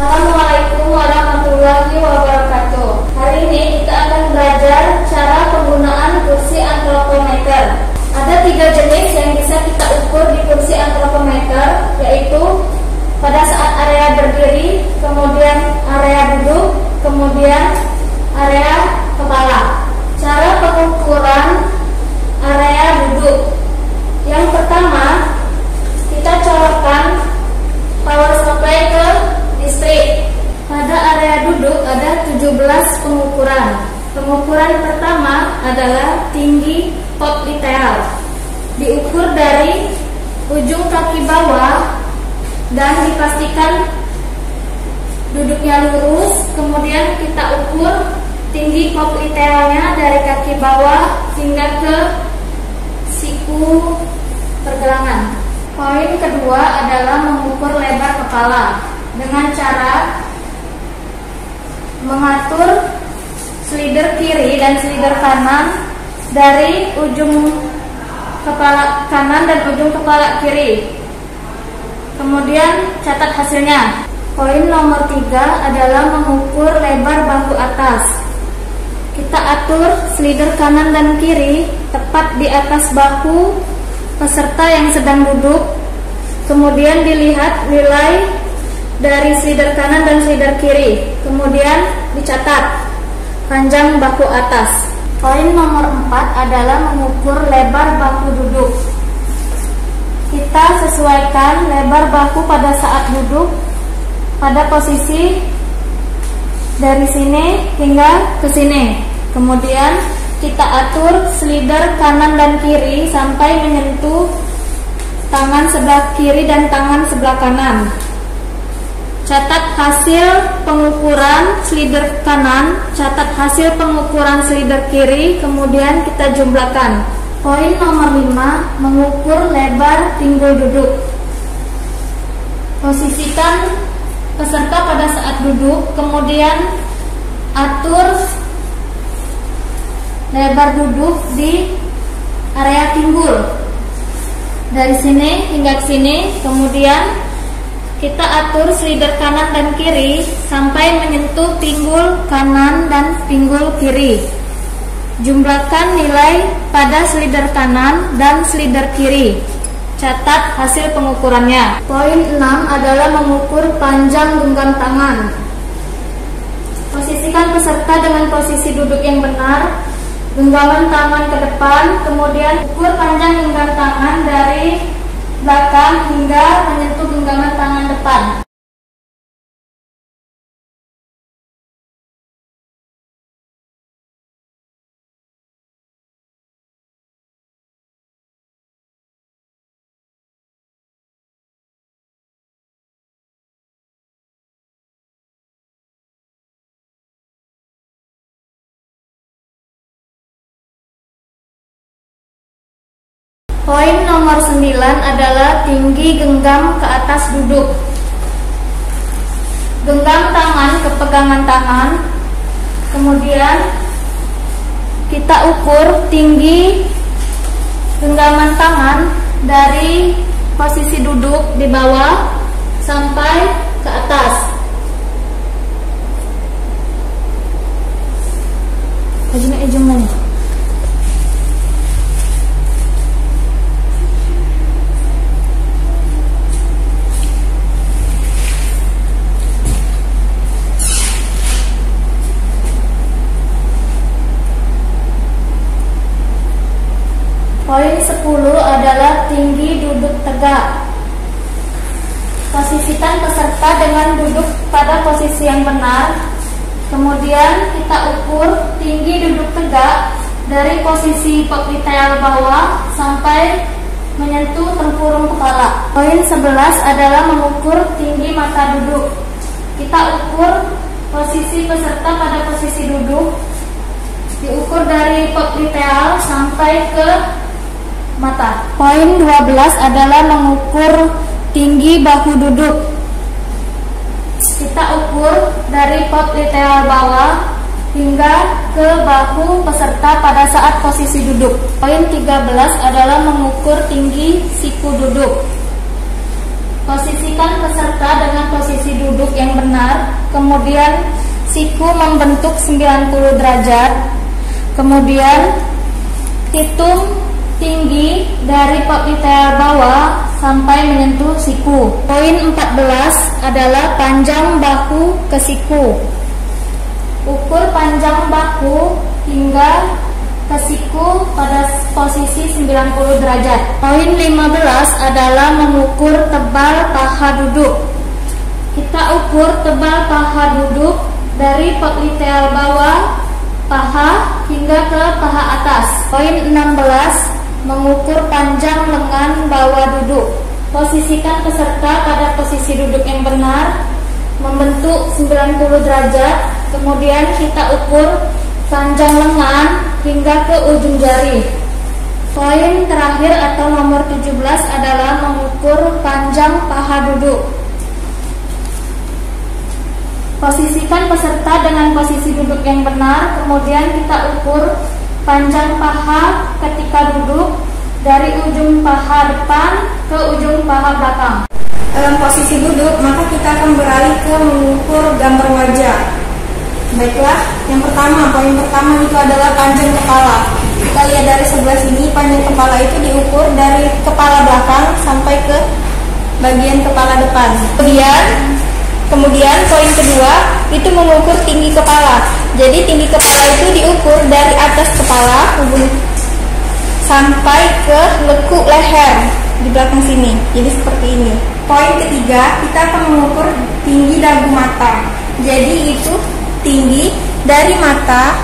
Assalamualaikum warahmatullahi wabarakatuh. Hari ini kita akan belajar cara penggunaan kursi antropometer. Ada 3 jenis yang bisa kita ukur di kursi antropometer, yaitu pada saat area berdiri, kemudian area duduk, kemudian area kepala. Cara pengukuran area duduk. Yang pertama, kita colokkan power supply ke listrik. Pada area duduk ada 17 pengukuran. Pengukuran pertama adalah tinggi popliteal. Diukur dari ujung kaki bawah dan dipastikan duduknya lurus. Kemudian kita ukur tinggi poplitealnya dari kaki bawah hingga ke siku pergelangan. Poin kedua adalah mengukur lebar kepala dengan cara mengatur slider kiri dan slider kanan dari ujung kepala kanan dan ujung kepala kiri. Kemudian catat hasilnya. Poin nomor 3 adalah mengukur lebar bahu atas. Kita atur slider kanan dan kiri tepat di atas bahu peserta yang sedang duduk. Kemudian dilihat nilai dari slider kanan dan slider kiri. Kemudian dicatat panjang bahu atas. Poin nomor 4 adalah mengukur lebar bahu duduk. Kita sesuaikan lebar bahu pada saat duduk pada posisi dari sini hingga ke sini. Kemudian kita atur slider kanan dan kiri sampai menyentuh tangan sebelah kiri dan tangan sebelah kanan. Catat hasil pengukuran slider kanan, catat hasil pengukuran slider kiri, kemudian kita jumlahkan. Poin nomor 5, mengukur lebar pinggul duduk. Posisikan peserta pada saat duduk, kemudian atur lebar duduk di area pinggul dari sini hingga ke sini. Kemudian kita atur slider kanan dan kiri sampai menyentuh pinggul kanan dan pinggul kiri. Jumlahkan nilai pada slider kanan dan slider kiri. Catat hasil pengukurannya. Poin 6 adalah mengukur panjang genggam tangan. Posisikan peserta dengan posisi duduk yang benar, genggaman tangan ke depan, kemudian ukur panjang genggam tangan dari belakang hingga menyentuh genggaman tangan depan. Poin nomor 9 adalah tinggi genggam ke atas duduk. Genggam tangan ke pegangan tangan. Kemudian kita ukur tinggi genggaman tangan dari posisi duduk di bawah sampai ke atas. Jumlahnya. Poin 10 adalah tinggi duduk tegak. Posisikan peserta dengan duduk pada posisi yang benar. Kemudian kita ukur tinggi duduk tegak dari posisi popliteal bawah sampai menyentuh tempurung kepala. Poin 11 adalah mengukur tinggi mata duduk. Kita ukur posisi peserta pada posisi duduk. Diukur dari popliteal sampai ke mata. Poin 12 adalah mengukur tinggi bahu duduk. Kita ukur dari popliteal bawah hingga ke bahu peserta pada saat posisi duduk. Poin 13 adalah mengukur tinggi siku duduk. Posisikan peserta dengan posisi duduk yang benar, kemudian siku membentuk 90 derajat. Kemudian hitung tinggi dari popliteal bawah sampai menyentuh siku. Poin 14 adalah panjang bahu ke siku. Ukur panjang bahu hingga ke siku pada posisi 90 derajat. Poin 15 adalah mengukur tebal paha duduk. Kita ukur tebal paha duduk dari popliteal bawah paha hingga ke paha atas. Poin 16, mengukur panjang lengan bawah duduk. Posisikan peserta pada posisi duduk yang benar, membentuk 90 derajat. Kemudian kita ukur panjang lengan hingga ke ujung jari. Poin terakhir atau nomor 17 adalah mengukur panjang paha duduk. Posisikan peserta dengan posisi duduk yang benar, kemudian kita ukur panjang paha ketika duduk dari ujung paha depan ke ujung paha belakang. Dalam posisi duduk, maka kita akan beralih ke mengukur gambar wajah. Baiklah, yang pertama, poin pertama itu adalah panjang kepala. Kita lihat dari sebelah sini, panjang kepala itu diukur dari kepala belakang sampai ke bagian kepala depan. Kemudian poin kedua itu mengukur tinggi kepala. Jadi tinggi kepala itu diukur dari atas kepala sampai ke lekuk leher di belakang sini. Jadi seperti ini. Poin ketiga, kita akan mengukur tinggi dagu mata. Jadi itu tinggi dari mata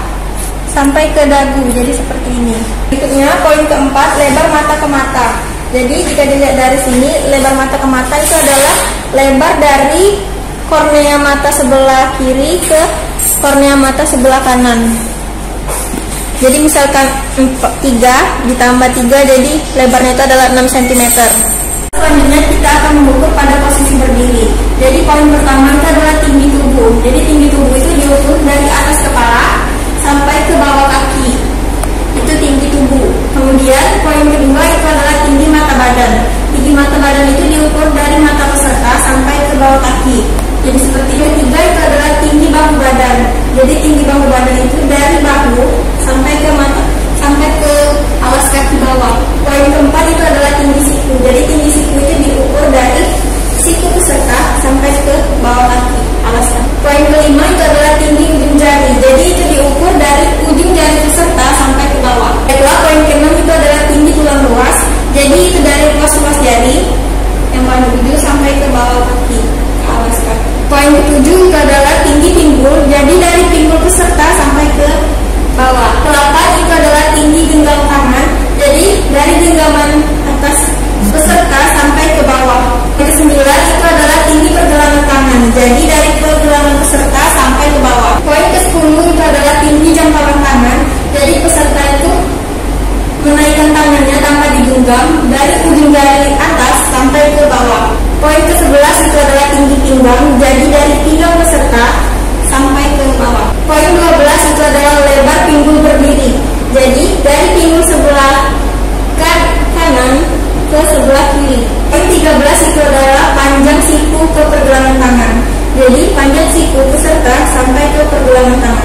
sampai ke dagu. Jadi seperti ini. Berikutnya poin keempat, lebar mata ke mata. Jadi jika dilihat dari sini, lebar mata ke mata itu adalah lebar dari kornea mata sebelah kiri ke kornea mata sebelah kanan. Jadi misalkan 3 ditambah 3, jadi lebarnya itu adalah 6 cm. Selanjutnya kita akan mengukur pada posisi berdiri. Jadi poin pertama itu adalah tinggi tubuh. Jadi tinggi tubuh itu diukur dari atas kepala sampai ke bawah kaki. Itu tinggi tubuh. Kemudian poin kedua itu adalah tinggi mata badan. Tinggi mata badan itu diukur dari mata peserta sampai ke bawah kaki. Jadi seperti ketiga itu adalah tinggi bahu badan. Jadi tinggi bahu badan itu dari bahu sampai ke mata, sampai ke alas kaki bawah. Poin keempat itu adalah tinggi siku. Jadi tinggi siku itu diukur dari siku peserta sampai ke bawah kaki, alas kaki. Poin kelima itu adalah tinggi ujung jari. Jadi itu diukur dari ujung jari peserta sampai ke bawah. Kedua, poin keenam itu adalah tinggi tulang ruas. Jadi itu dari ruas jari yang paling ujung sampai ke bawah kaki, ke alas kaki. Poin ketujuh itu adalah tinggi pinggul. Jadi dari pinggul peserta sampai ke bawah. Ke-8 itu adalah tinggi genggam tangan. Jadi dari genggaman atas peserta sampai ke bawah. Ke-9 itu adalah tinggi pergelangan tangan. Jadi dari pergelangan peserta sampai ke bawah. Poin ke-10 itu adalah tinggi jangkauan tangan. Jadi peserta itu menaikkan tangannya tanpa digenggam dari ujung jari atas sampai ke bawah. Poin ke-11 itu adalah tinggi pinggang. Jadi dari pinggang peserta sampai ke bawah. Poin 12 itu adalah lebar pinggul berdiri. Jadi dari pinggul sebelah kanan ke sebelah kiri. Poin 13 itu adalah panjang siku ke pergelangan tangan. Jadi panjang siku peserta sampai ke pergelangan tangan.